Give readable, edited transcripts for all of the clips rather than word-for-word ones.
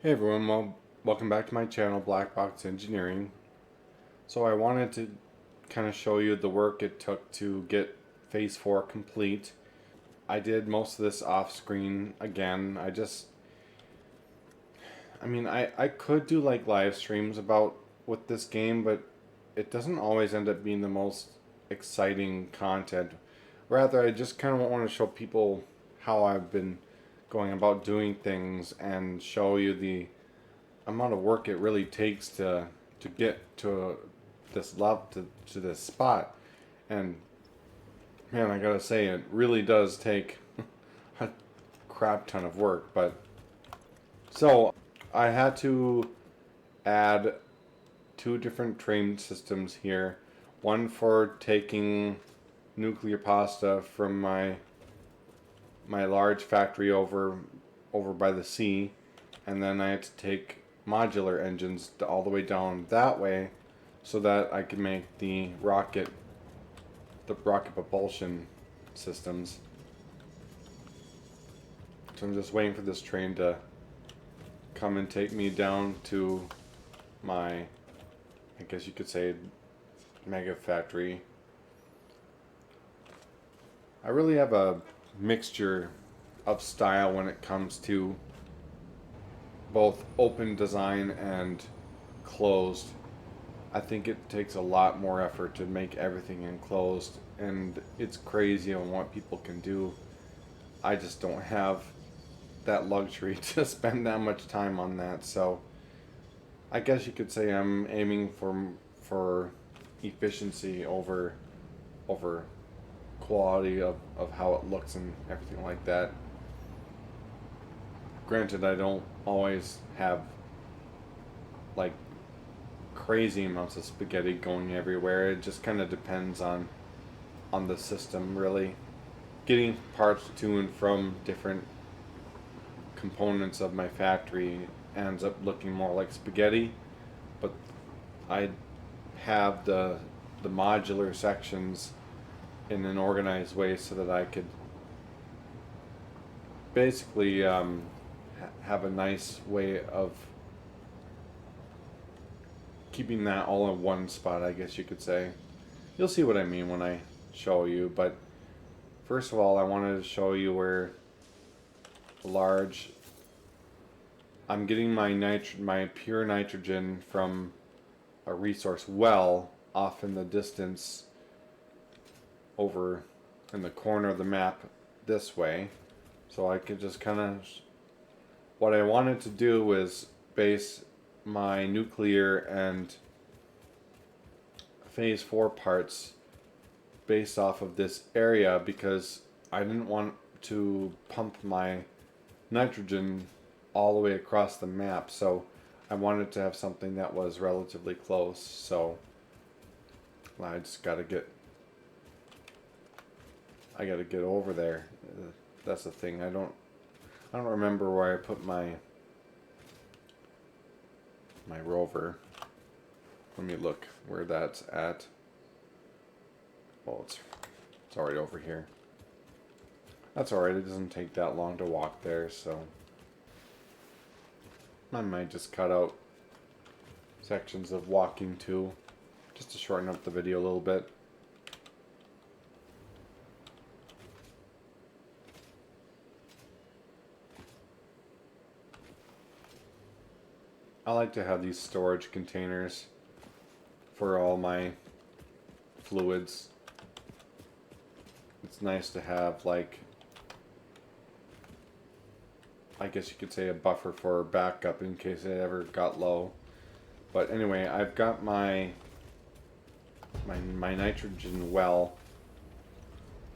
Hey everyone, welcome back to my channel, Black Box Engineering. So I wanted to kind of show you the work it took to get Phase 4 complete. I did most of this off screen again. I could do like live streams about with this game, but it doesn't always end up being the most exciting content. Rather, I just kind of want to show people how I've been going about doing things and show you the amount of work it really takes to get to this level to this spot. And man, I gotta say, it really does take a crap ton of work. But so I had to add two different train systems here, one for taking nuclear pasta from my large factory over by the sea, and then I had to take modular engines all the way down that way so that I could make the rocket propulsion systems. So I'm just waiting for this train to come and take me down to my, I guess you could say, mega factory. I really have a mixture of style when it comes to both open design and closed. I think it takes a lot more effort to make everything enclosed, and it's crazy on what people can do. I just don't have that luxury to spend that much time on that, so I guess you could say I'm aiming for efficiency over quality of how it looks and everything like that. Granted, I don't always have like crazy amounts of spaghetti going everywhere. It just kind of depends on the system, really. Getting parts to and from different components of my factory ends up looking more like spaghetti, but I have the modular sections in an organized way so that I could basically have a nice way of keeping that all in one spot, I guess you could say. You'll see what I mean when I show you, but first of all, I wanted to show you where large I'm getting my pure nitrogen from a resource well off in the distance over in the corner of the map this way. So I could just kind of, what I wanted to do was base my nuclear and phase 4 parts based off of this area, because I didn't want to pump my nitrogen all the way across the map, so I wanted to have something that was relatively close. So I just gotta get over there. That's the thing. I don't remember where I put my rover. Let me look where that's at. Well, it's already over here. That's alright, it doesn't take that long to walk there, so I might just cut out sections of walking too, just to shorten up the video a little bit. I like to have these storage containers for all my fluids. It's nice to have, like, I guess you could say, a buffer for backup in case it ever got low. But anyway, I've got my nitrogen well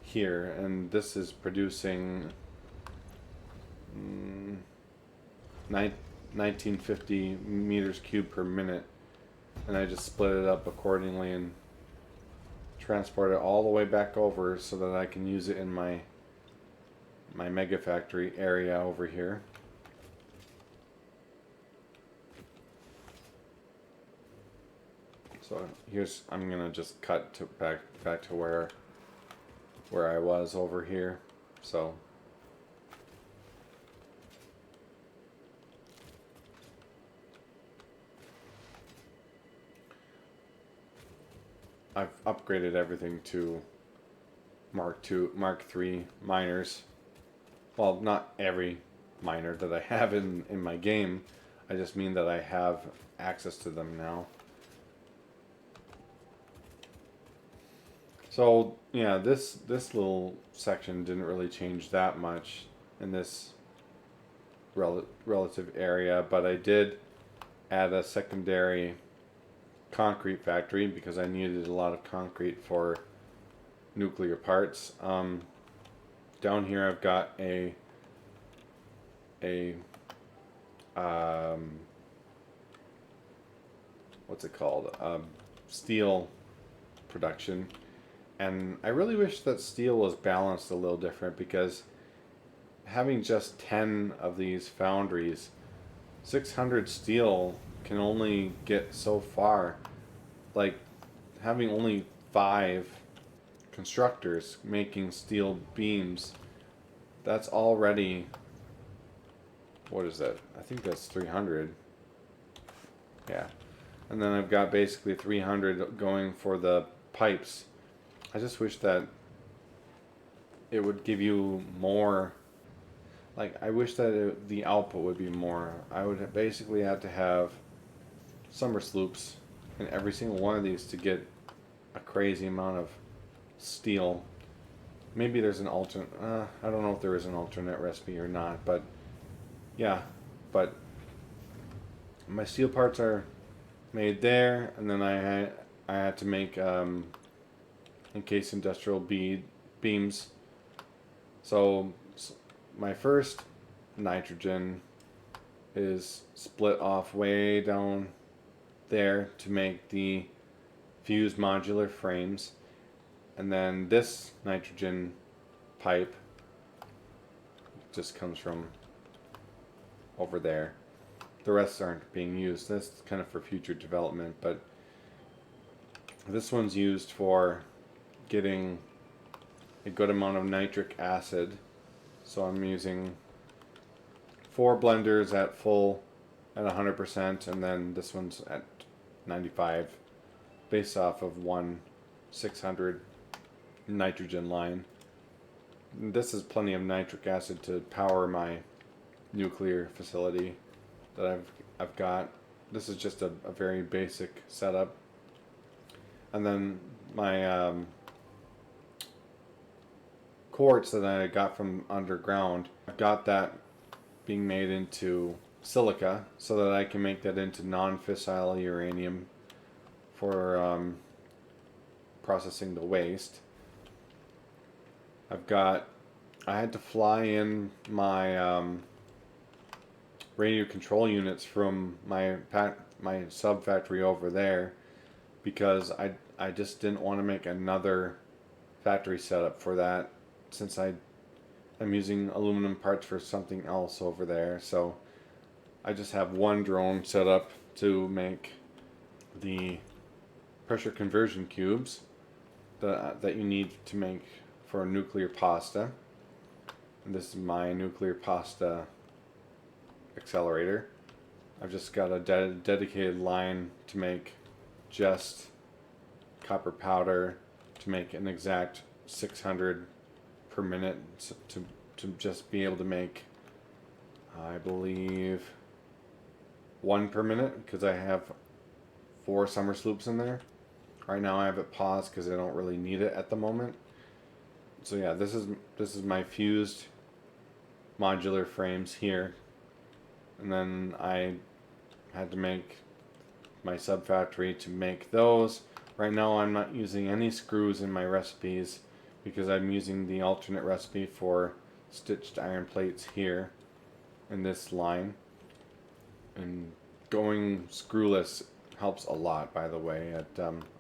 here, and this is producing 1950 meters cubed per minute, and I just split it up accordingly and transport it all the way back over so that I can use it in my mega factory area over here. So here's, I'm gonna just cut to back to where I was over here. So I've upgraded everything to Mark III miners. Well, not every miner that I have in my game. I just mean that I have access to them now. So yeah, this little section didn't really change that much in this relative area, but I did add a secondary concrete factory because I needed a lot of concrete for nuclear parts. Down here I've got a what's it called? Steel production, and I really wish that steel was balanced a little different because having just 10 of these foundries, 600 steel can only get so far. Like having only 5 constructors making steel beams, that's already, what is that? I think that's 300. Yeah. And then I've got basically 300 going for the pipes. I just wish that it would give you more. Like, I wish that the output would be more. I would basically have to have summer sloops in every single one of these to get a crazy amount of steel. Maybe there's an alternate. I don't know if there is an alternate recipe or not, but yeah. But my steel parts are made there, and then I had to make encased industrial beams. So my first nitrogen is split off way down there to make the fused modular frames, and then this nitrogen pipe just comes from over there. The rest aren't being used. That's kind of for future development, but this one's used for getting a good amount of nitric acid. So I'm using 4 blenders at full at 100%, and then this one's at 95, based off of one 600 nitrogen line. This is plenty of nitric acid to power my nuclear facility that I've got. This is just a very basic setup. And then my quartz that I got from underground, I've got that being made into silica so that I can make that into non-fissile uranium for processing the waste. I had to fly in my radio control units from my sub factory over there because I just didn't want to make another factory setup for that, since I'm using aluminum parts for something else over there. So I just have one drone set up to make the pressure conversion cubes that you need to make for nuclear pasta. And this is my nuclear pasta accelerator. I've just got a dedicated line to make just copper powder to make an exact 600 per minute to just be able to make, I believe, 1 per minute, because I have 4 summer sloops in there. Right now I have it paused because I don't really need it at the moment. So yeah, this is my fused modular frames here, and then I had to make my sub factory to make those. Right now I'm not using any screws in my recipes because I'm using the alternate recipe for stitched iron plates here in this line. And going screwless helps a lot, by the way.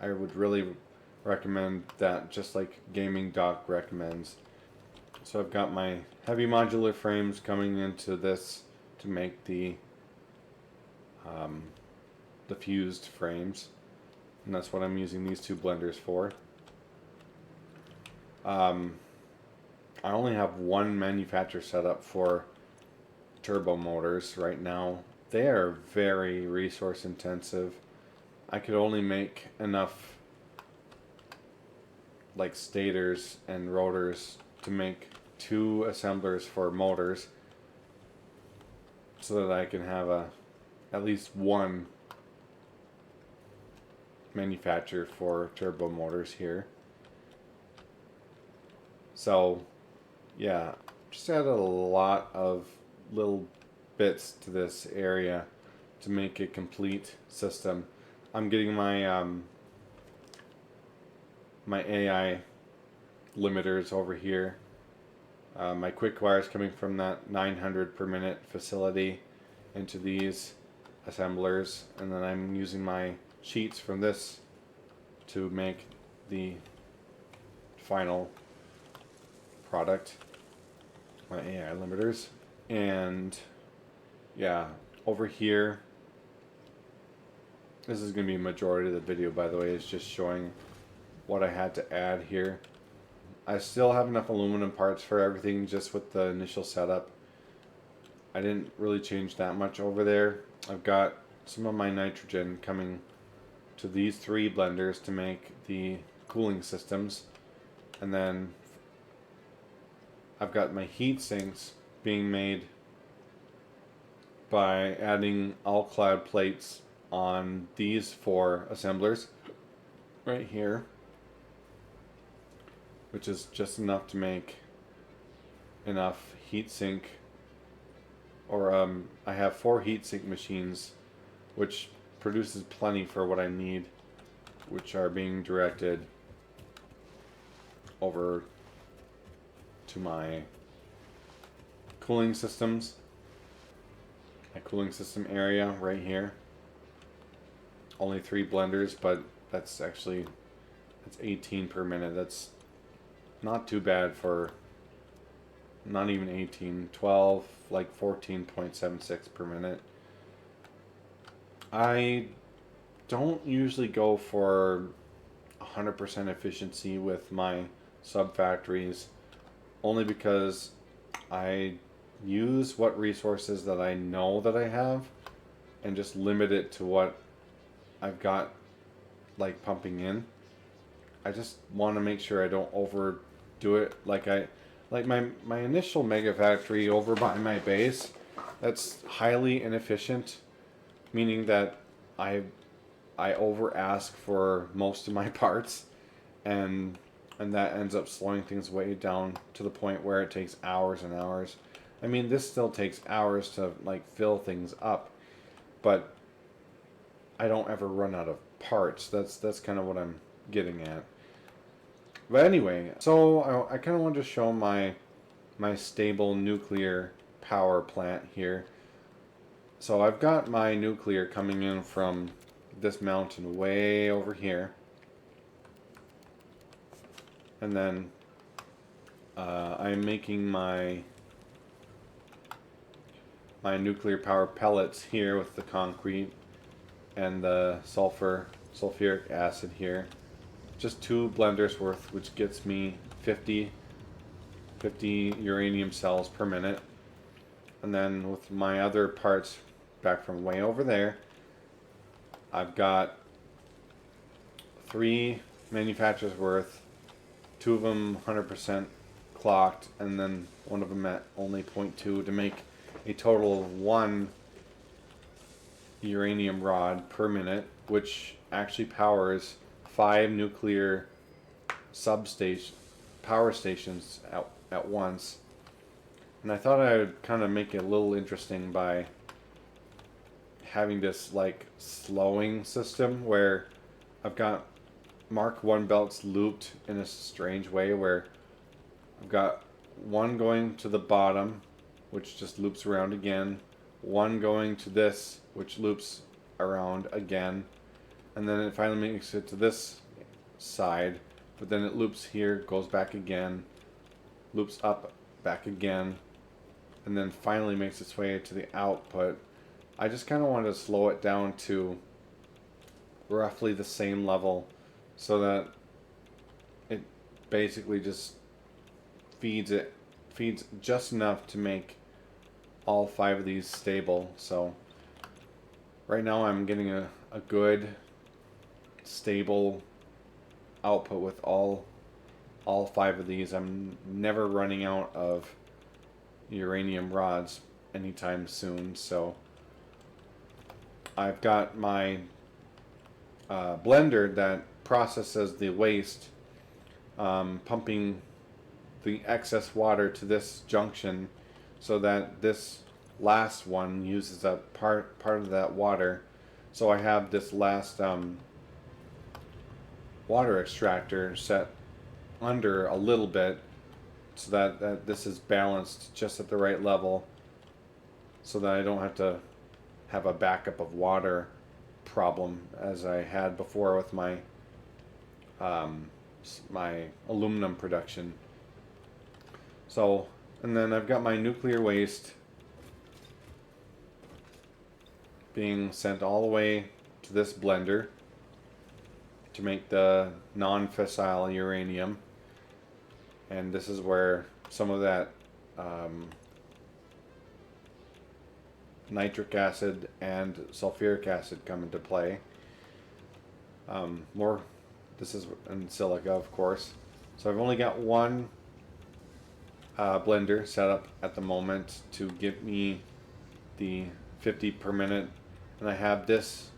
I would really recommend that, just like Gaming Doc recommends. So I've got my heavy modular frames coming into this to make the fused frames, and that's what I'm using these 2 blenders for. I only have one manufacturer set up for turbo motors right now. They are very resource intensive. I could only make enough like stators and rotors to make 2 assemblers for motors, so that I can have at least one manufacturer for turbo motors here. So yeah, just added a lot of little bits to this area to make a complete system. I'm getting my my AI limiters over here. My quick wires coming from that 900 per minute facility into these assemblers, and then I'm using my sheets from this to make the final product, my AI limiters. And yeah, over here, this is going to be a majority of the video, by the way, is just showing what I had to add here. I still have enough aluminum parts for everything just with the initial setup. I didn't really change that much over there. I've got some of my nitrogen coming to these 3 blenders to make the cooling systems, and then I've got my heat sinks being made by adding all cloud plates on these 4 assemblers right here, which is just enough to make enough heat sink, or I have 4 heat sink machines, which produces plenty for what I need, which are being directed over to my cooling systems, my cooling system area right here. Only 3 blenders, but that's 18 per minute. That's not too bad for, not even 18, 12, like 14.76 per minute. I don't usually go for 100% efficiency with my sub factories, only because I use what resources that I know that I have and just limit it to what I've got like pumping in. I just want to make sure I don't overdo it. Like my initial mega factory over by my base, that's highly inefficient, meaning that I over ask for most of my parts, and that ends up slowing things way down to the point where it takes hours and hours. I mean, this still takes hours to like fill things up, but I don't ever run out of parts. That's kind of what I'm getting at. But anyway, so I kind of wanted to show my stable nuclear power plant here. So I've got my nuclear coming in from this mountain way over here, and then I'm making my nuclear power pellets here with the concrete and the sulfuric acid here. Just 2 blenders worth, which gets me 50 uranium cells per minute. And then with my other parts back from way over there, I've got 3 manufacturers worth, 2 of them 100% clocked, and then 1 of them at only 0.2 to make a total of 1 uranium rod per minute, which actually powers 5 nuclear power stations at once. And I thought I would kind of make it a little interesting by having this like slowing system where I've got Mark 1 belts looped in a strange way, where I've got 1 going to the bottom, which just loops around again, 1 going to this, which loops around again, and then it finally makes it to this side, but then it loops here, goes back again, loops up, back again, and then finally makes its way to the output. I just kind of wanted to slow it down to roughly the same level so that it basically just feeds just enough to make all 5 of these stable. So right now I'm getting a good stable output with all all 5 of these. I'm never running out of uranium rods anytime soon, so I've got my blender that processes the waste, pumping the excess water to this junction so that this last one uses a part of that water. So I have this last water extractor set under a little bit so that this is balanced just at the right level so that I don't have to have a backup of water problem as I had before with my my aluminum production. So, and then I've got my nuclear waste being sent all the way to this blender to make the non-fissile uranium. And this is where some of that nitric acid and sulfuric acid come into play. This is in silica, of course. So I've only got one blender set up at the moment to give me the 50 per minute, and I have this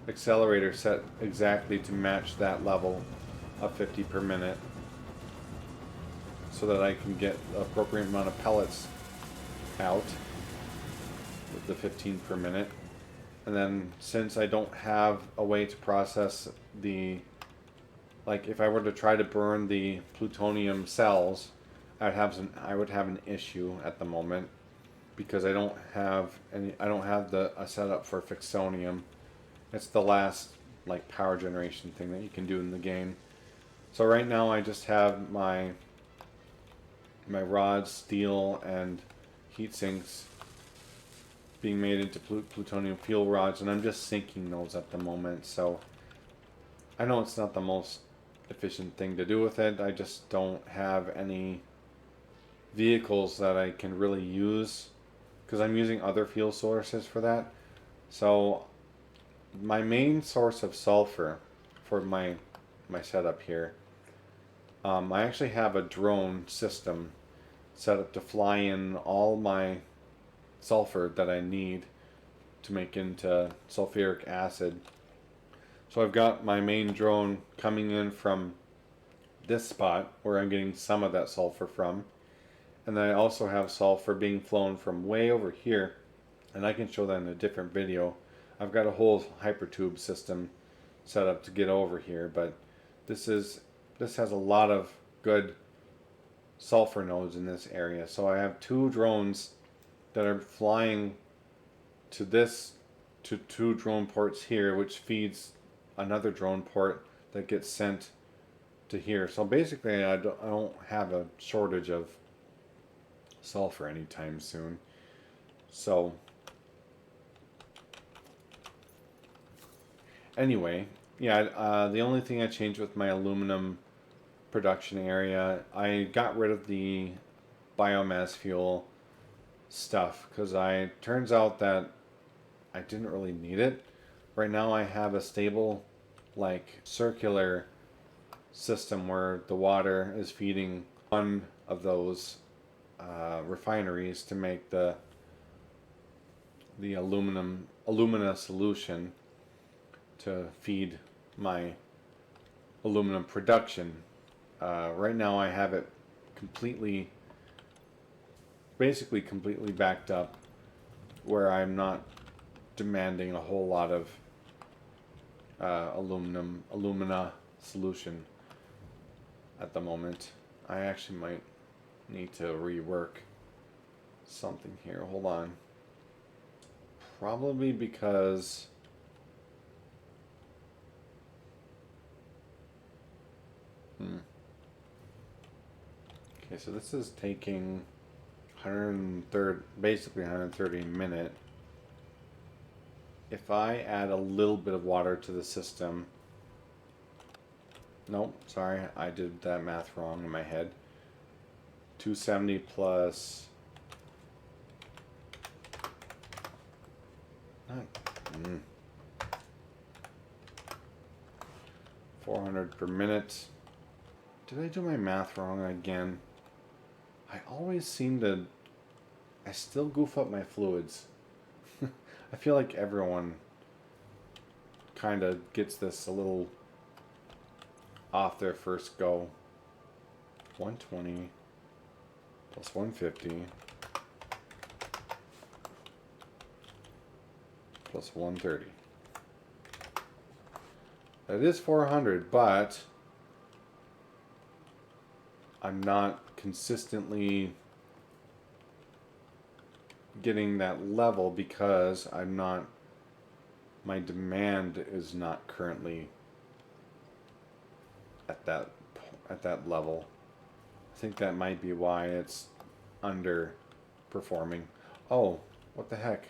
accelerator set exactly to match that level of 50 per minute so that I can get the appropriate amount of pellets out with the 15 per minute. And then since I don't have a way to process the, like if I were to try to burn the plutonium cells, I would have an issue at the moment because I don't have a setup for fixonium. It's the last like power generation thing that you can do in the game. So right now I just have my rods, steel, and heat sinks being made into plutonium fuel rods, and I'm just sinking those at the moment. So I know it's not the most efficient thing to do with it. I just don't have any vehicles that I can really use because I'm using other fuel sources for that. So my main source of sulfur for my setup here, I actually have a drone system set up to fly in all my sulfur that I need to make into sulfuric acid. So I've got my main drone coming in from this spot where I'm getting some of that sulfur from, and then I also have sulfur being flown from way over here, and I can show that in a different video. I've got a whole hypertube system set up to get over here, but this has a lot of good sulfur nodes in this area. So I have 2 drones that are flying to to 2 drone ports here, which feeds another drone port that gets sent to here. So basically I don't have a shortage of sulfur anytime soon. So anyway, yeah, the only thing I changed with my aluminum production area, I got rid of the biomass fuel stuff because turns out that I didn't really need it. Right now I have a stable like circular system where the water is feeding one of those refineries to make the alumina solution to feed my aluminum production. Right now I have it basically completely backed up where I'm not demanding a whole lot of alumina solution at the moment. I actually might need to rework something here. Hold on. Probably because okay, so this is taking 130, basically 130 a minute. If I add a little bit of water to the system, nope, sorry, I did that math wrong in my head. 270 plus 400 per minute Did I do my math wrong again? I always seem to... I still goof up my fluids. I feel like everyone kind of gets this a little off their first go. 120 plus 150 plus 130. That is 400, but I'm not consistently getting that level because I'm not, my demand is not currently at that level. I think that might be why it's underperforming. Oh, what the heck?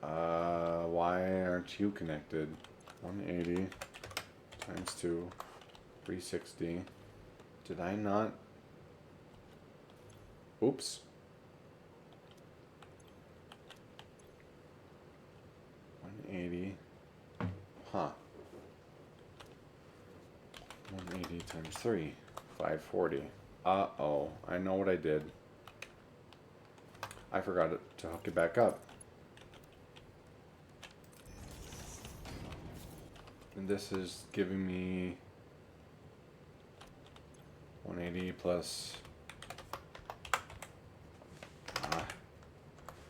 Why aren't you connected? 180 times 2, 360. Did I not? Oops. 180. Huh. 180 times 3. 540. Uh-oh. I know what I did. I forgot to hook it back up. And this is giving me 180 plus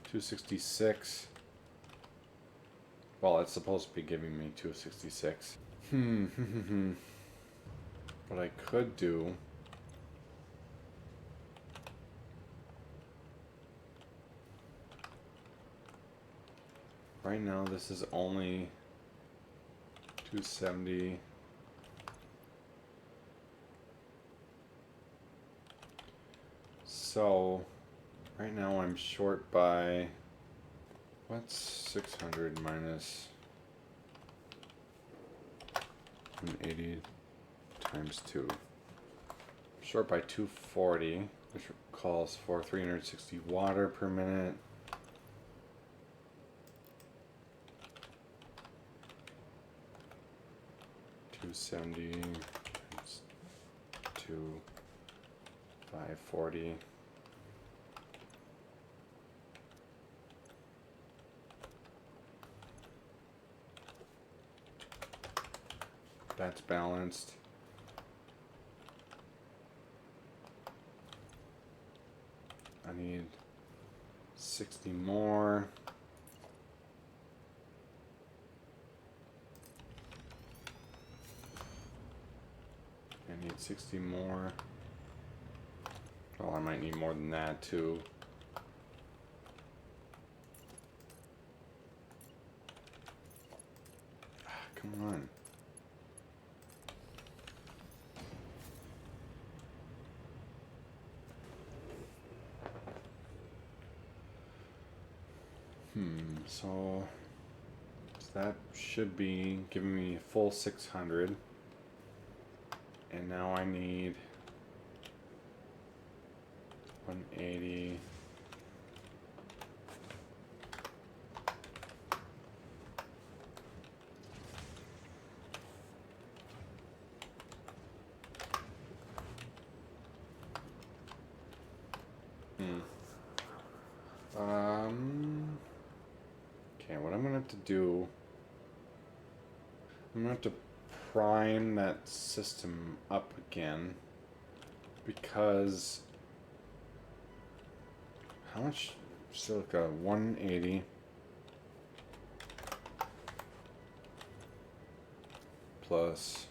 266. Well, it's supposed to be giving me 266. What I could do... Right now, this is only 270. So, right now I'm short by... What's 600 minus 180 times 2? Short by 240, which calls for 360 water per minute. $270 times 2, 540. That's balanced. I need 60 more. I need 60 more. Well, I might need more than that too. Come on. So that should be giving me a full 600. And now I need 180. Okay, what I'm gonna have to do, I'm gonna have to prime that system up again, because how much silica? 180 plus,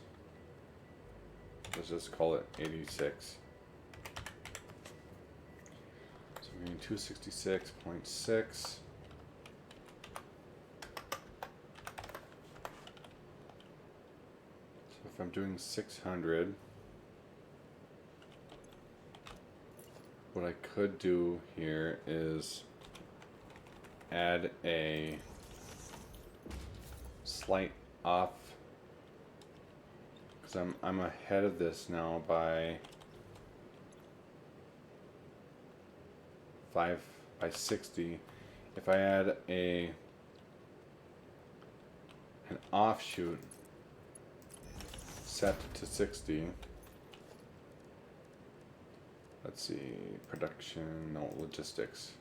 let's just call it 86. So we're getting 266.6. If I'm doing 600, what I could do here is add a slight off, because I'm ahead of this now by 60. If I add an offshoot set to 60, Let's see, production, no, logistics.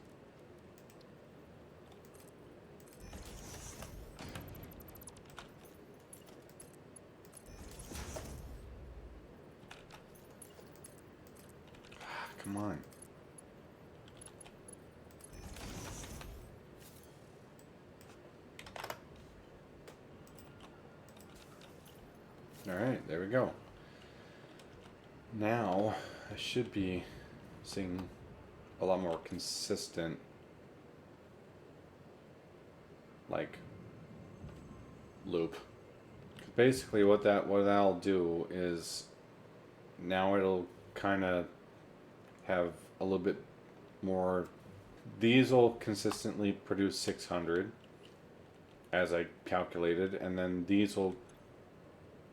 Come on. Alright, there we go. Now, I should be seeing a lot more consistent, like, loop. Basically, what that'll do is now it'll kind of have a little bit more. These will consistently produce 600, as I calculated, and then these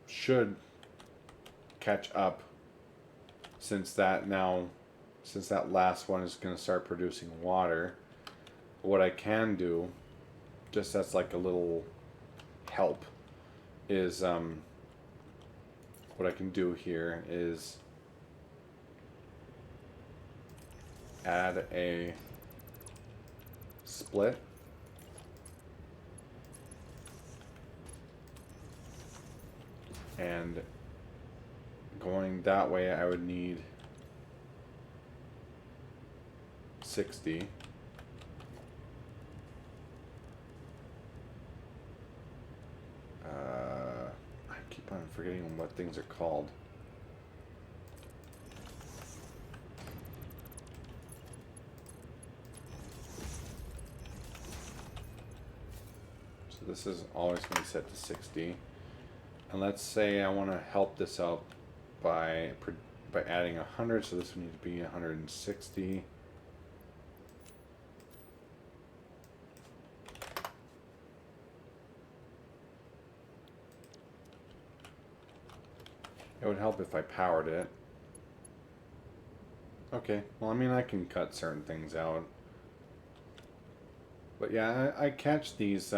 should catch up since that last one is going to start producing water. What I can do, just as like a little help, is what I can do here is add a split and going that way I would need 60. I keep on forgetting what things are called. So this is always going to be set to 60. And let's say I want to help this out by adding 100, so this would need to be 160. It would help if I powered it. Okay, well, I mean, I can cut certain things out. But yeah, I catch these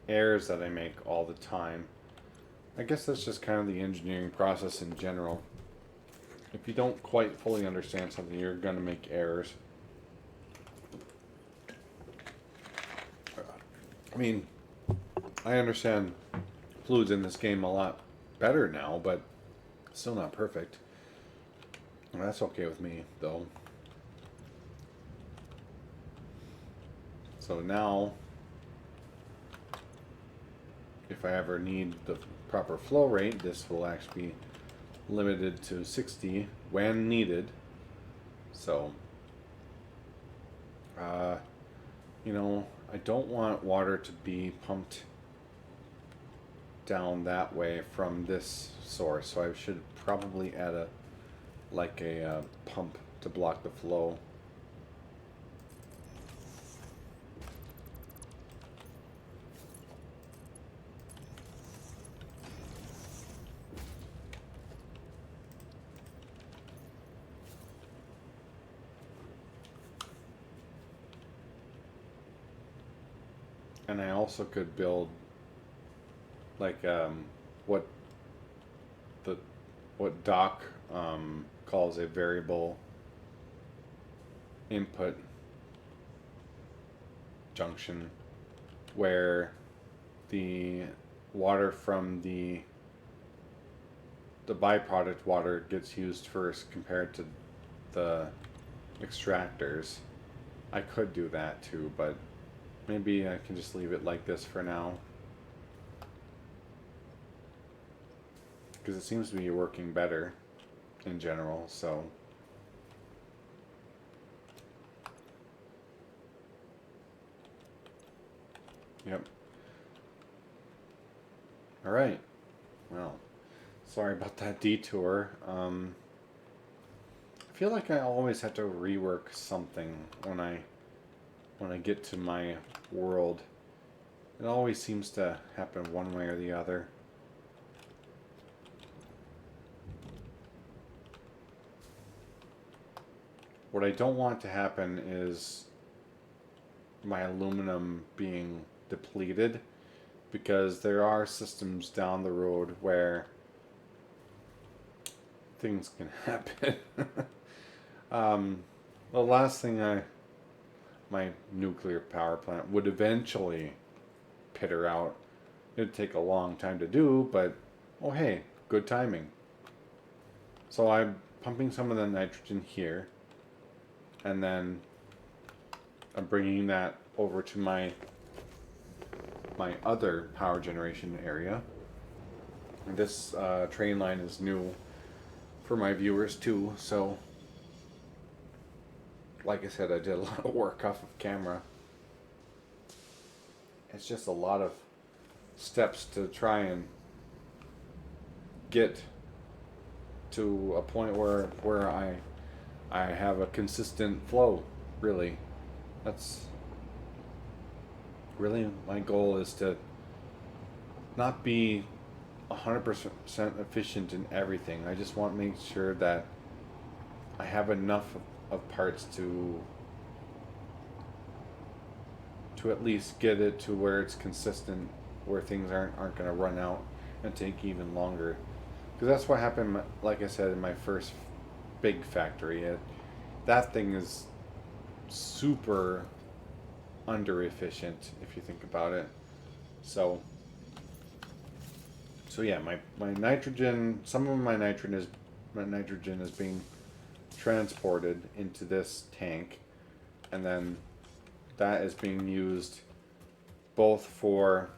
errors that I make all the time. I guess that's just kind of the engineering process in general. If you don't quite fully understand something, you're going to make errors. I mean, I understand fluids in this game a lot better now, but still not perfect. And that's okay with me, though. So now, if I ever need the proper flow rate, this will actually be limited to 60 when needed. So, you know, I don't want water to be pumped down that way from this source, so I should probably add a pump to block the flow. And I also could build like what Doc calls a variable input junction, where the water from the byproduct water gets used first compared to the extractors. I could do that too, but maybe I can just leave it like this for now, because it seems to be working better in general. So yep. All right. Well, sorry about that detour. I feel like I always have to rework something when I get to my world. It always seems to happen one way or the other. What I don't want to happen is my aluminum being depleted, because there are systems down the road where things can happen. um, the last thing my nuclear power plant would eventually peter out. It'd take a long time to do, but oh hey, good timing. So I'm pumping some of the nitrogen here, and then I'm bringing that over to my other power generation area. And this train line is new for my viewers too, so like I said, I did a lot of work off of camera. It's just a lot of steps to try and get to a point where I have a consistent flow. Really, that's really my goal, is to not be 100% efficient in everything. I just want to make sure that I have enough of parts to at least get it to where it's consistent, where things aren't going to run out and take even longer. Because that's what happened, like I said, in my first big factory. That thing is super under efficient if you think about it. So yeah, my nitrogen, some of my nitrogen is being transported into this tank, and then that is being used both for,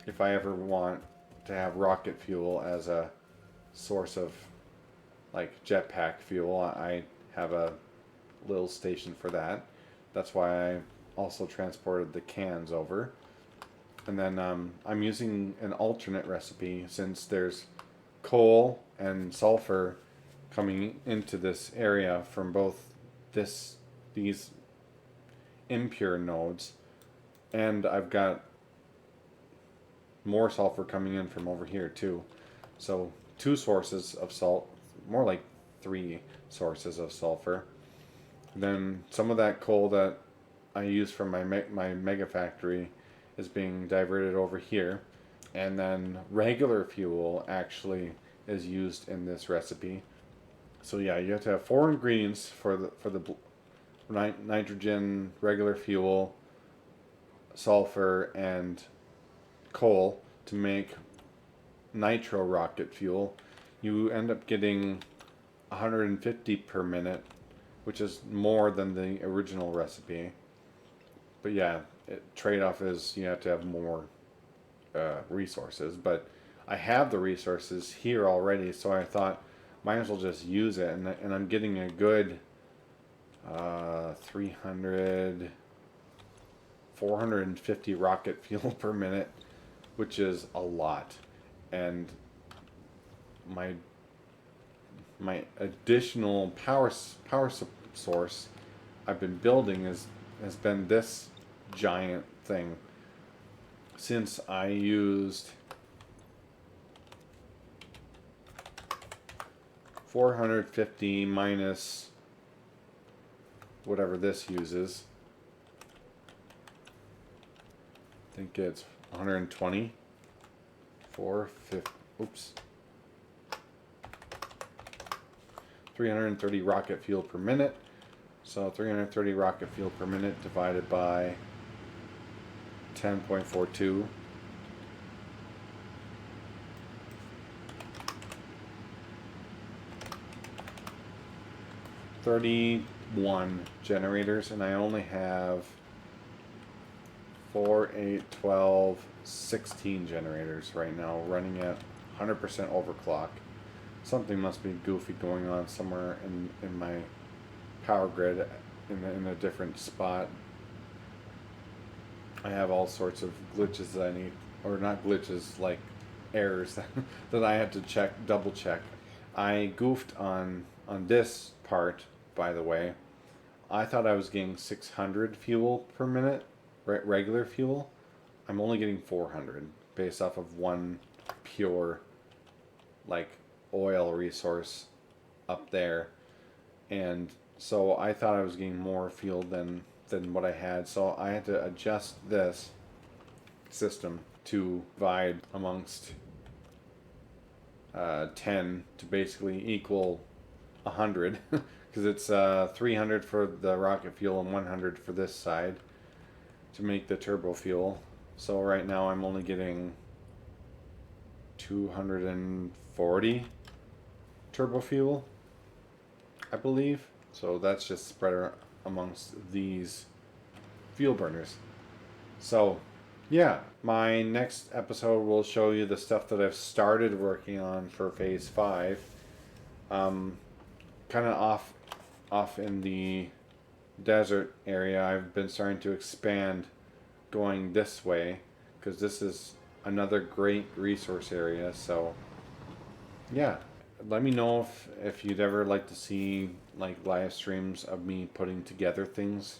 if I ever want to have rocket fuel as a source of like jetpack fuel, I have a little station for that. That's why I also transported the cans over. And then I'm using an alternate recipe, since there's coal and sulfur coming into this area from both these impure nodes, and I've got more sulfur coming in from over here too. So 2 sources of salt, more like 3 sources of sulfur. Then some of that coal that I use from my mega factory is being diverted over here, and then regular fuel actually is used in this recipe. So yeah, you have to have 4 ingredients for the nitrogen, regular fuel, sulfur, and coal to make nitro rocket fuel. You end up getting 150 per minute, which is more than the original recipe. But yeah, trade-off is you have to have more resources. But I have the resources here already, so I thought might as well just use it, and I'm getting a good 450 rocket fuel per minute, which is a lot. And my additional power source I've been building has been this giant thing. Since I used 450 minus whatever this uses, I think it's 120. 450. Oops. 330 rocket fuel per minute. So 330 rocket fuel per minute divided by 10.42. $31 generators, and I only have 4, 8, 12, 16 generators right now running at 100% overclock. Something must be goofy going on somewhere in my power grid in a different spot. I have all sorts of glitches that I need, or not glitches, like errors that I had to double check. I goofed on this part, by the way. I thought I was getting 600 fuel per minute, regular fuel. I'm only getting 400 based off of one pure like oil resource up there, and so I thought I was getting more fuel than what I had, so I had to adjust this system to divide amongst 10 to basically equal 100 because it's 300 for the rocket fuel and 100 for this side to make the turbo fuel. So right now I'm only getting 240 turbo fuel, I believe. So that's just spread amongst these fuel burners. So, yeah, my next episode will show you the stuff that I've started working on for Phase 5. Kind of off in the desert area, I've been starting to expand going this way because this is another great resource area. So, yeah, let me know if you'd ever like to see like live streams of me putting together things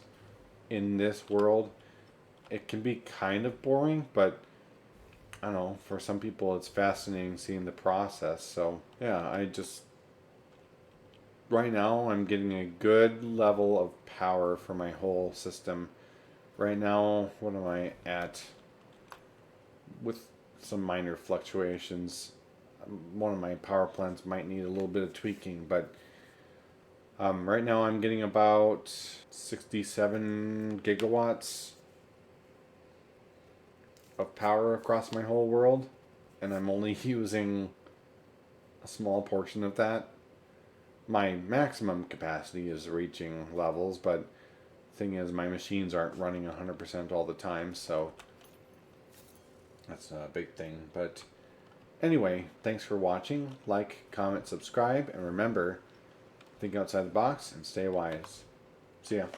in this world. It can be kind of boring, but I don't know, for some people it's fascinating seeing the process. So yeah, right now I'm getting a good level of power for my whole system. Right now, what am I at? With some minor fluctuations, one of my power plants might need a little bit of tweaking, but right now I'm getting about 67 gigawatts of power across my whole world, and I'm only using a small portion of that. My maximum capacity is reaching levels, but the thing is, my machines aren't running 100% all the time, so that's a big thing. But anyway, thanks for watching. Like, comment, subscribe, and remember, think outside the box and stay wise. See ya.